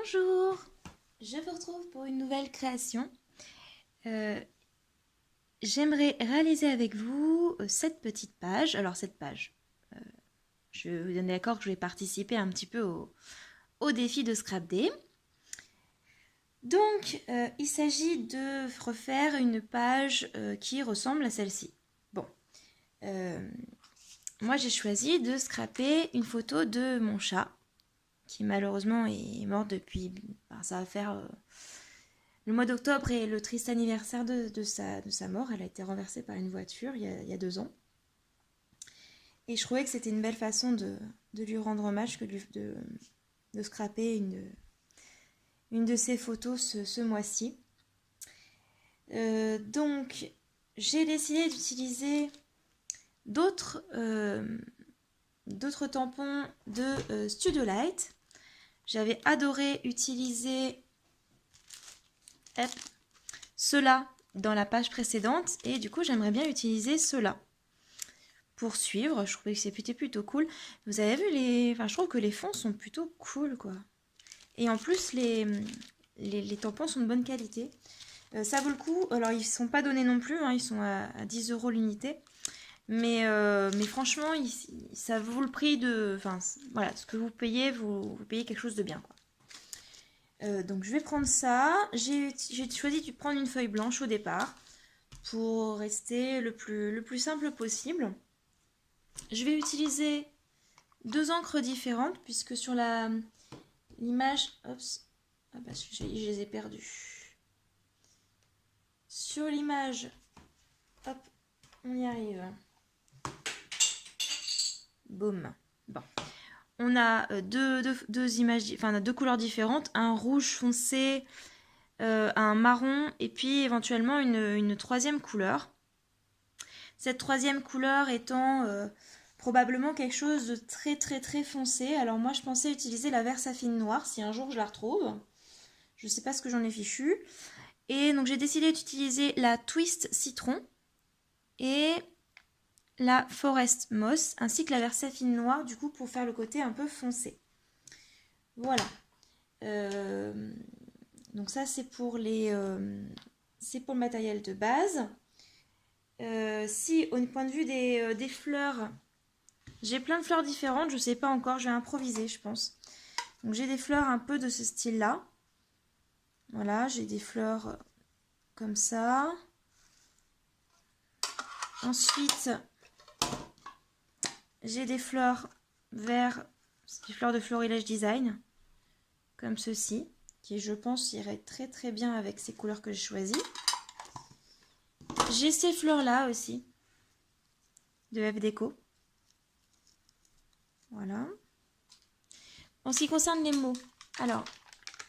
Bonjour, je vous retrouve pour une nouvelle création. J'aimerais réaliser avec vous cette petite page. Alors cette page, je vous donne d'accord que je vais participer un petit peu au défi de Scrap Day. Donc il s'agit de refaire une page qui ressemble à celle-ci. Bon, moi j'ai choisi de scraper une photo de mon chat qui malheureusement est mort depuis, ça va faire le mois d'octobre est le triste anniversaire de sa mort. Elle a été renversée par une voiture il y a 2 ans. Et je trouvais que c'était une belle façon de lui rendre hommage que de scraper une de ses photos ce mois-ci. Donc j'ai décidé d'utiliser d'autres tampons de Studio Light. J'avais adoré utiliser ceux-là dans la page précédente et du coup j'aimerais bien utiliser ceux-là pour suivre. Je trouvais que c'était plutôt cool. Vous avez vu je trouve que les fonds sont plutôt cool quoi. Et en plus les tampons sont de bonne qualité. Ça vaut le coup. Alors ils sont pas donnés non plus, hein, ils sont à 10 € l'unité. Mais franchement, ça vaut le prix de... Enfin, voilà, ce que vous payez, vous payez quelque chose de bien, quoi. Donc je vais prendre ça. J'ai choisi de prendre une feuille blanche au départ pour rester le plus simple possible. Je vais utiliser 2 encres différentes puisque sur l'image... Ah bah, je les ai perdues. Sur l'image... Hop, on y arrive. Boum. Bon. On a deux images, enfin 2 couleurs différentes, un rouge foncé, un marron et puis éventuellement une troisième couleur. Cette troisième couleur étant probablement quelque chose de très très très foncé. Alors moi je pensais utiliser la Versafine noire si un jour je la retrouve. Je ne sais pas ce que j'en ai fichu. Et donc j'ai décidé d'utiliser la Twist Citron et la Forest Moss ainsi que la Versafine noire du coup pour faire le côté un peu foncé. Voilà. Donc ça c'est pour le matériel de base. Si au point de vue des fleurs, j'ai plein de fleurs différentes, je sais pas encore, je vais improviser je pense. Donc j'ai des fleurs un peu de ce style là. Voilà, j'ai des fleurs comme ça. Ensuite, j'ai des fleurs verts, des fleurs de Florilège Design, comme ceci, qui je pense irait très très bien avec ces couleurs que j'ai choisies. J'ai ces fleurs là aussi, de F Déco. Voilà. En ce qui concerne les mots, alors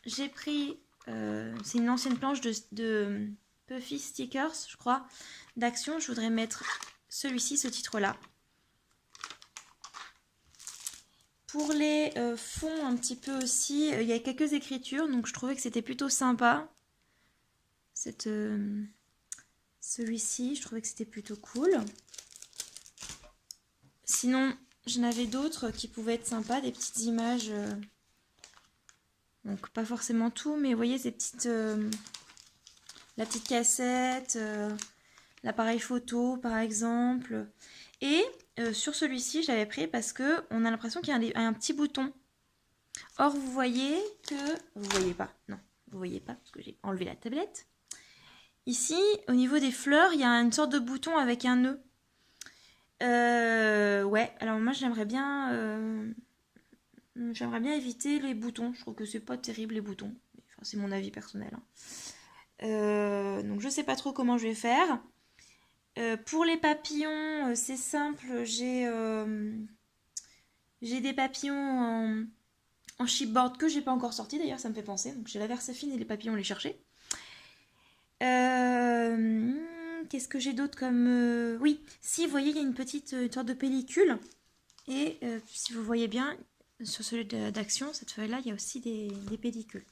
j'ai pris, c'est une ancienne planche de Puffy Stickers, je crois, d'Action. Je voudrais mettre celui-ci, ce titre-là. Pour les fonds un petit peu aussi, il y a quelques écritures, donc je trouvais que c'était plutôt sympa. Celui-ci, je trouvais que c'était plutôt cool. Sinon, j'en avais d'autres qui pouvaient être sympas, des petites images. Donc pas forcément tout, mais vous voyez ces petites... la petite cassette, l'appareil photo par exemple. Et sur celui-ci, j'avais pris parce que on a l'impression qu'il y a un petit bouton. Or, vous voyez que... Vous voyez pas, non, vous voyez pas parce que j'ai enlevé la tablette. Ici, au niveau des fleurs, il y a une sorte de bouton avec un nœud. Ouais, alors moi j'aimerais bien éviter les boutons. Je trouve que c'est pas terrible les boutons. Enfin, c'est mon avis personnel. Donc je sais pas trop comment je vais faire. Pour les papillons, c'est simple. J'ai des papillons en chipboard que j'ai pas encore sorti. D'ailleurs, ça me fait penser. Donc j'ai la Versafine et les papillons, les chercher. Qu'est-ce que j'ai d'autre comme... Oui, si vous voyez, il y a une sorte de pellicule. Et si vous voyez bien, sur celui d'Action, cette feuille-là, il y a aussi des pellicules.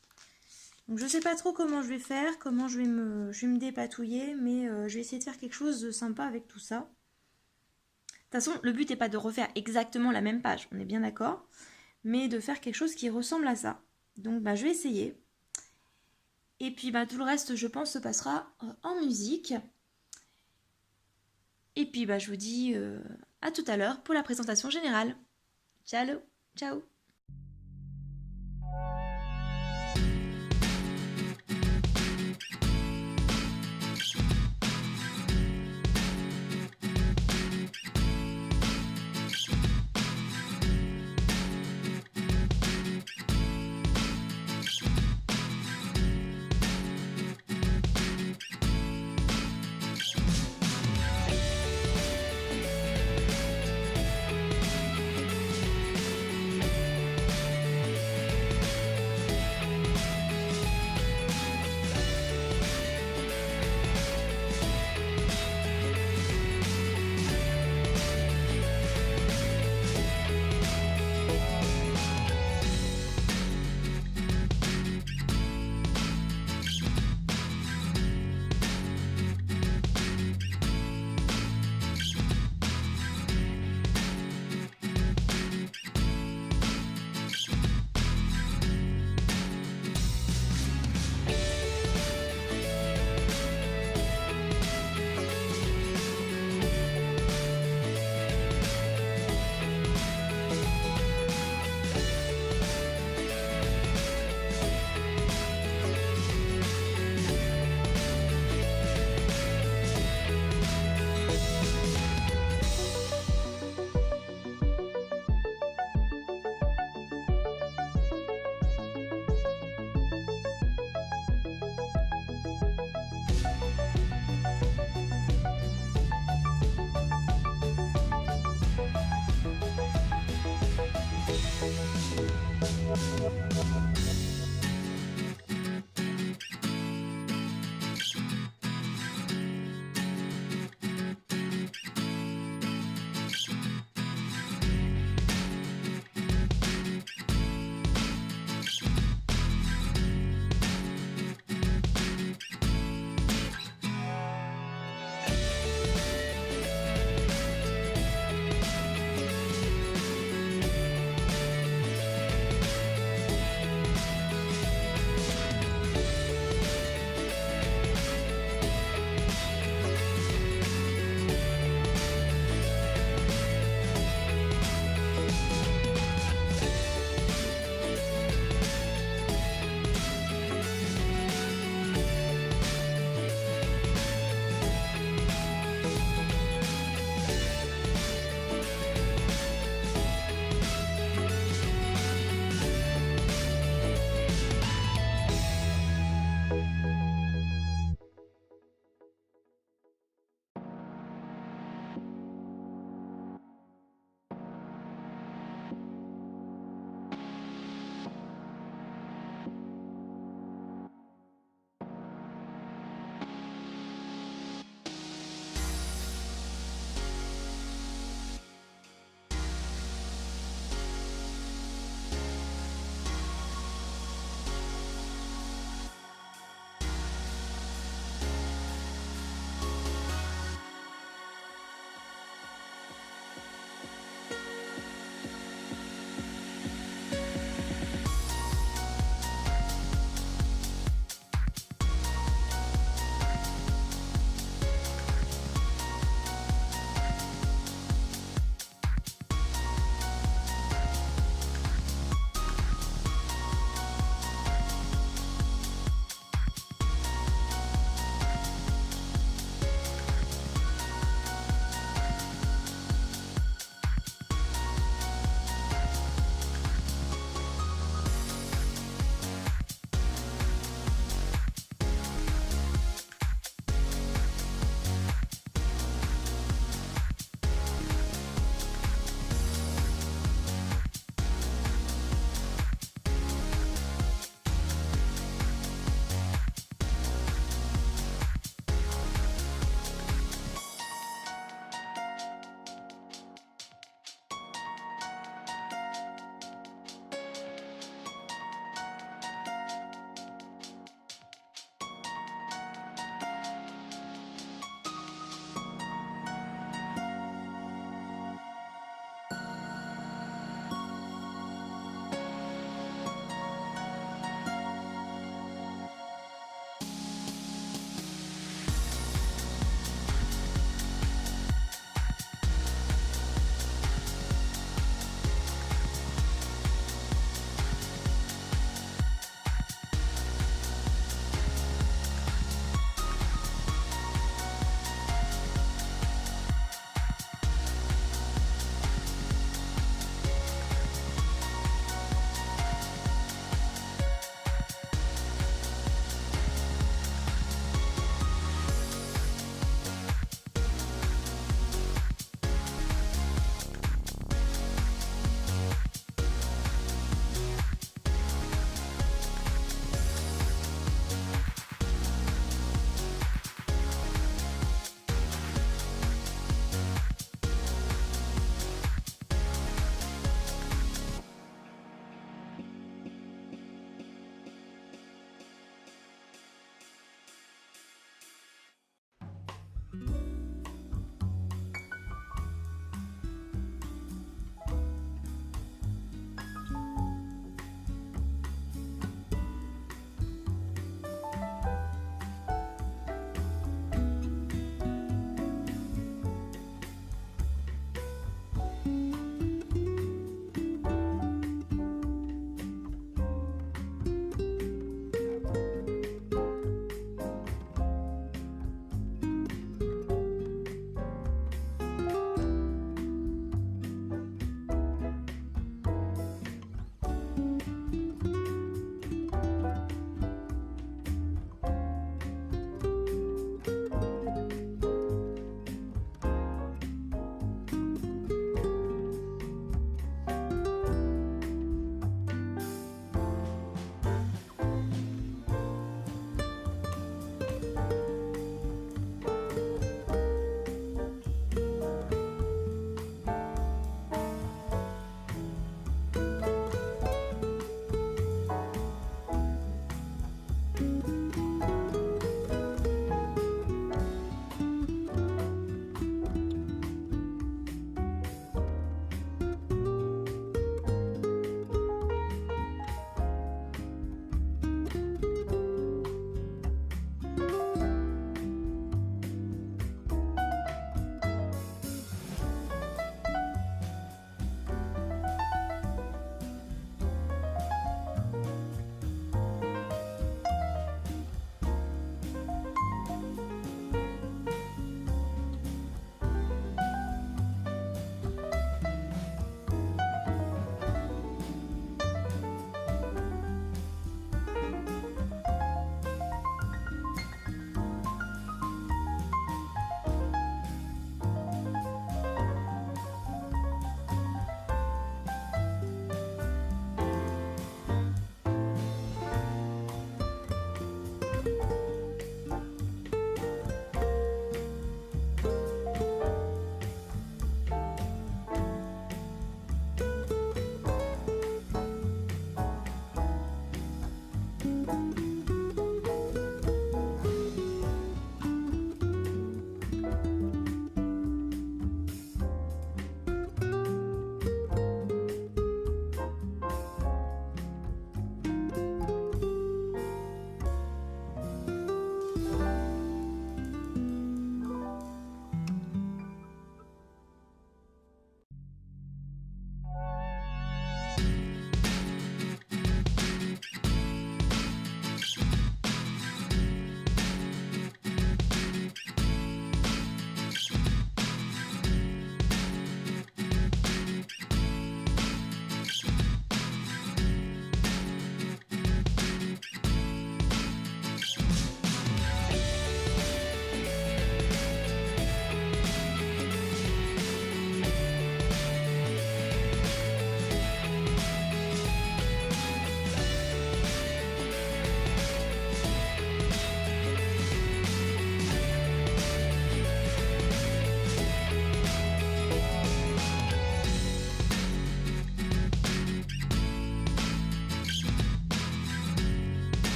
Donc je sais pas trop comment je vais faire, comment je vais me dépatouiller, mais je vais essayer de faire quelque chose de sympa avec tout ça. De toute façon, le but n'est pas de refaire exactement la même page, on est bien d'accord, mais de faire quelque chose qui ressemble à ça. Donc je vais essayer. Et puis tout le reste, je pense, se passera en musique. Et puis je vous dis à tout à l'heure pour la présentation générale. Ciao, ciao.